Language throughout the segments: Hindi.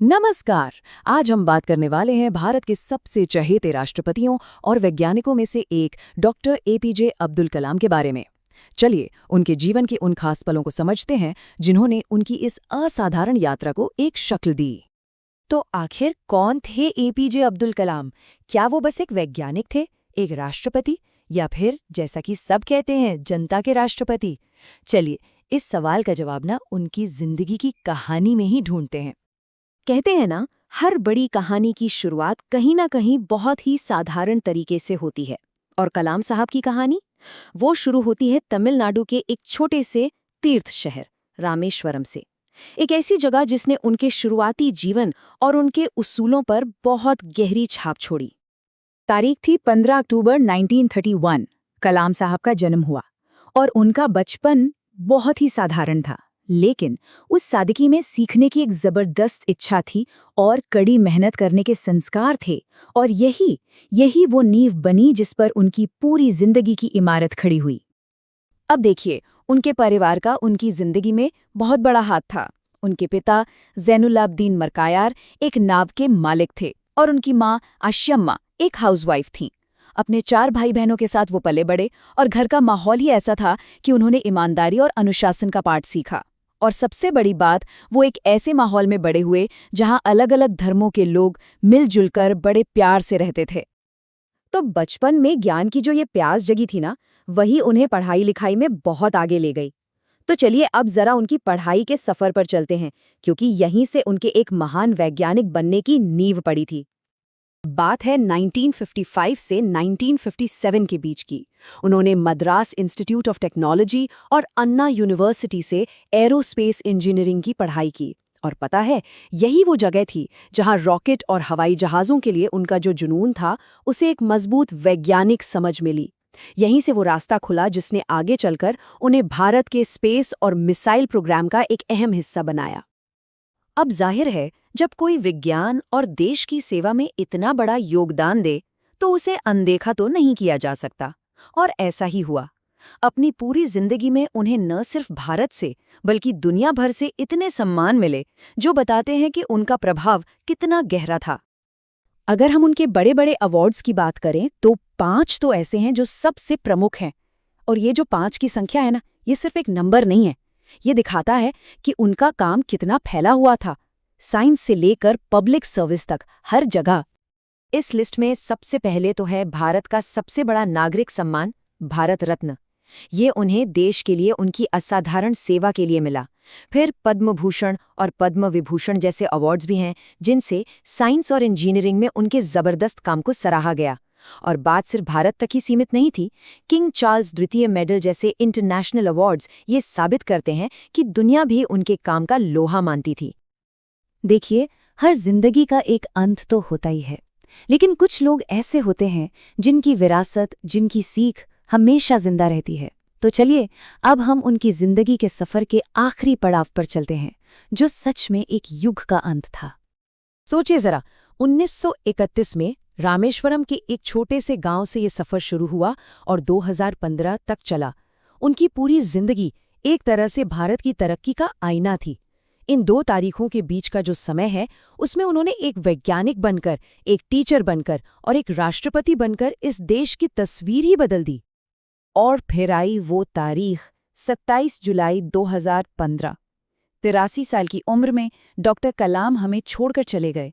नमस्कार। आज हम बात करने वाले हैं भारत के सबसे चहेते राष्ट्रपतियों और वैज्ञानिकों में से एक डॉक्टर एपीजे अब्दुल कलाम के बारे में। चलिए उनके जीवन के उन खास पलों को समझते हैं जिन्होंने उनकी इस असाधारण यात्रा को एक शक्ल दी। तो आखिर कौन थे एपीजे अब्दुल कलाम? क्या वो बस एक वैज्ञानिक थे, एक राष्ट्रपति, या फिर जैसा कि सब कहते हैं जनता के राष्ट्रपति? चलिए इस सवाल का जवाब ना उनकी जिंदगी की कहानी में ही ढूंढते हैं। कहते हैं ना, हर बड़ी कहानी की शुरुआत कहीं ना कहीं बहुत ही साधारण तरीके से होती है। और कलाम साहब की कहानी वो शुरू होती है तमिलनाडु के एक छोटे से तीर्थ शहर रामेश्वरम से। एक ऐसी जगह जिसने उनके शुरुआती जीवन और उनके उसूलों पर बहुत गहरी छाप छोड़ी। तारीख थी 15 अक्टूबर 1931। कलाम साहब का जन्म हुआ और उनका बचपन बहुत ही साधारण था, लेकिन उस सादगी में सीखने की एक जबरदस्त इच्छा थी और कड़ी मेहनत करने के संस्कार थे। और यही वो नींव बनी जिस पर उनकी पूरी जिंदगी की इमारत खड़ी हुई। अब देखिए, उनके परिवार का उनकी जिंदगी में बहुत बड़ा हाथ था। उनके पिता जैनुलाब्दीन मरकायार एक नाव के मालिक थे और उनकी माँ आशियम्मा एक हाउसवाइफ थीं। अपने 4 भाई बहनों के साथ वो पले बड़े और घर का माहौल ही ऐसा था कि उन्होंने ईमानदारी और अनुशासन का पाठ सीखा। और सबसे बड़ी बात, वो एक ऐसे माहौल में बड़े हुए जहां अलग अलग धर्मों के लोग मिलजुल कर बड़े प्यार से रहते थे। तो बचपन में ज्ञान की जो ये प्यास जगी थी ना, वही उन्हें पढ़ाई लिखाई में बहुत आगे ले गई। तो चलिए अब जरा उनकी पढ़ाई के सफर पर चलते हैं, क्योंकि यहीं से उनके एक महान वैज्ञानिक बनने की नींव पड़ी थी। बात है 1955 से 1957 के बीच की। उन्होंने मद्रास इंस्टीट्यूट ऑफ टेक्नोलॉजी और अन्ना यूनिवर्सिटी से एरोस्पेस इंजीनियरिंग की पढ़ाई की। और पता है, यही वो जगह थी जहां रॉकेट और हवाई जहाज़ों के लिए उनका जो जुनून था, उसे एक मजबूत वैज्ञानिक समझ मिली। यहीं से वो रास्ता खुला जिसने आगे चलकर उन्हें भारत के स्पेस और मिसाइल प्रोग्राम का एक अहम हिस्सा बनाया। अब जाहिर है, जब कोई विज्ञान और देश की सेवा में इतना बड़ा योगदान दे तो उसे अनदेखा तो नहीं किया जा सकता। और ऐसा ही हुआ। अपनी पूरी जिंदगी में उन्हें न सिर्फ भारत से बल्कि दुनिया भर से इतने सम्मान मिले, जो बताते हैं कि उनका प्रभाव कितना गहरा था। अगर हम उनके बड़े बड़े अवार्ड्स की बात करें तो 5 तो ऐसे हैं जो सबसे प्रमुख हैं। और ये जो 5 की संख्या है ना, ये सिर्फ एक नंबर नहीं है। ये दिखाता है कि उनका काम कितना फैला हुआ था, साइंस से लेकर पब्लिक सर्विस तक, हर जगह। इस लिस्ट में सबसे पहले तो है भारत का सबसे बड़ा नागरिक सम्मान, भारत रत्न। ये उन्हें देश के लिए उनकी असाधारण सेवा के लिए मिला। फिर पद्म भूषण और पद्म विभूषण जैसे अवार्ड्स भी हैं, जिनसे साइंस और इंजीनियरिंग में उनके जबरदस्त काम को सराहा गया। और बात सिर्फ भारत तक ही सीमित नहीं थी। किंग चार्ल्स द्वितीय मेडल जैसे इंटरनेशनल अवार्ड्स ये साबित करते हैं कि दुनिया भी उनके काम का लोहा मानती थी। देखिए, हर जिंदगी का एक अंत तो होता ही है, लेकिन कुछ लोग ऐसे होते हैं जिनकी विरासत, जिनकी सीख हमेशा जिंदा रहती है। तो चलिए अब हम उनकी जिंदगी के सफर के आखिरी पड़ाव पर चलते हैं, जो सच में एक युग का अंत था। सोचिए जरा, 1931 में रामेश्वरम के एक छोटे से गांव से ये सफर शुरू हुआ और 2015 तक चला। उनकी पूरी जिंदगी एक तरह से भारत की तरक्की का आईना थी। इन 2 तारीखों के बीच का जो समय है, उसमें उन्होंने एक वैज्ञानिक बनकर, एक टीचर बनकर और एक राष्ट्रपति बनकर इस देश की तस्वीर ही बदल दी। और फिर आई वो तारीख, 27 जुलाई 2015। 83 साल की उम्र में डॉक्टर कलाम हमें छोड़कर चले गए।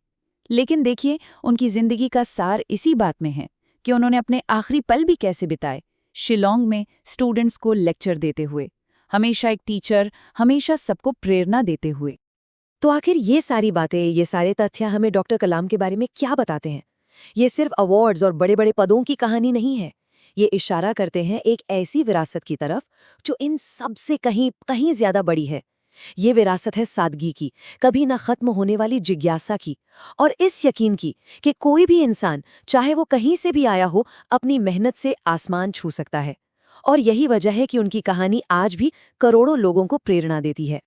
लेकिन देखिए, उनकी जिंदगी का सार इसी बात में है कि उन्होंने अपने आखिरी पल भी कैसे बिताए। शिलोंग में स्टूडेंट्स को लेक्चर देते हुए, हमेशा एक टीचर, हमेशा सबको प्रेरणा देते हुए। तो आखिर ये सारी बातें, ये सारे तथ्य हमें डॉक्टर कलाम के बारे में क्या बताते हैं? ये सिर्फ अवार्ड्स और बड़े बड़े पदों की कहानी नहीं है। ये इशारा करते हैं एक ऐसी विरासत की तरफ जो इन सब से कहीं कहीं ज्यादा बड़ी है। ये विरासत है सादगी की, कभी न खत्म होने वाली जिज्ञासा की, और इस यकीन की कि कोई भी इंसान, चाहे वो कहीं से भी आया हो, अपनी मेहनत से आसमान छू सकता है। और यही वजह है कि उनकी कहानी आज भी करोड़ों लोगों को प्रेरणा देती है।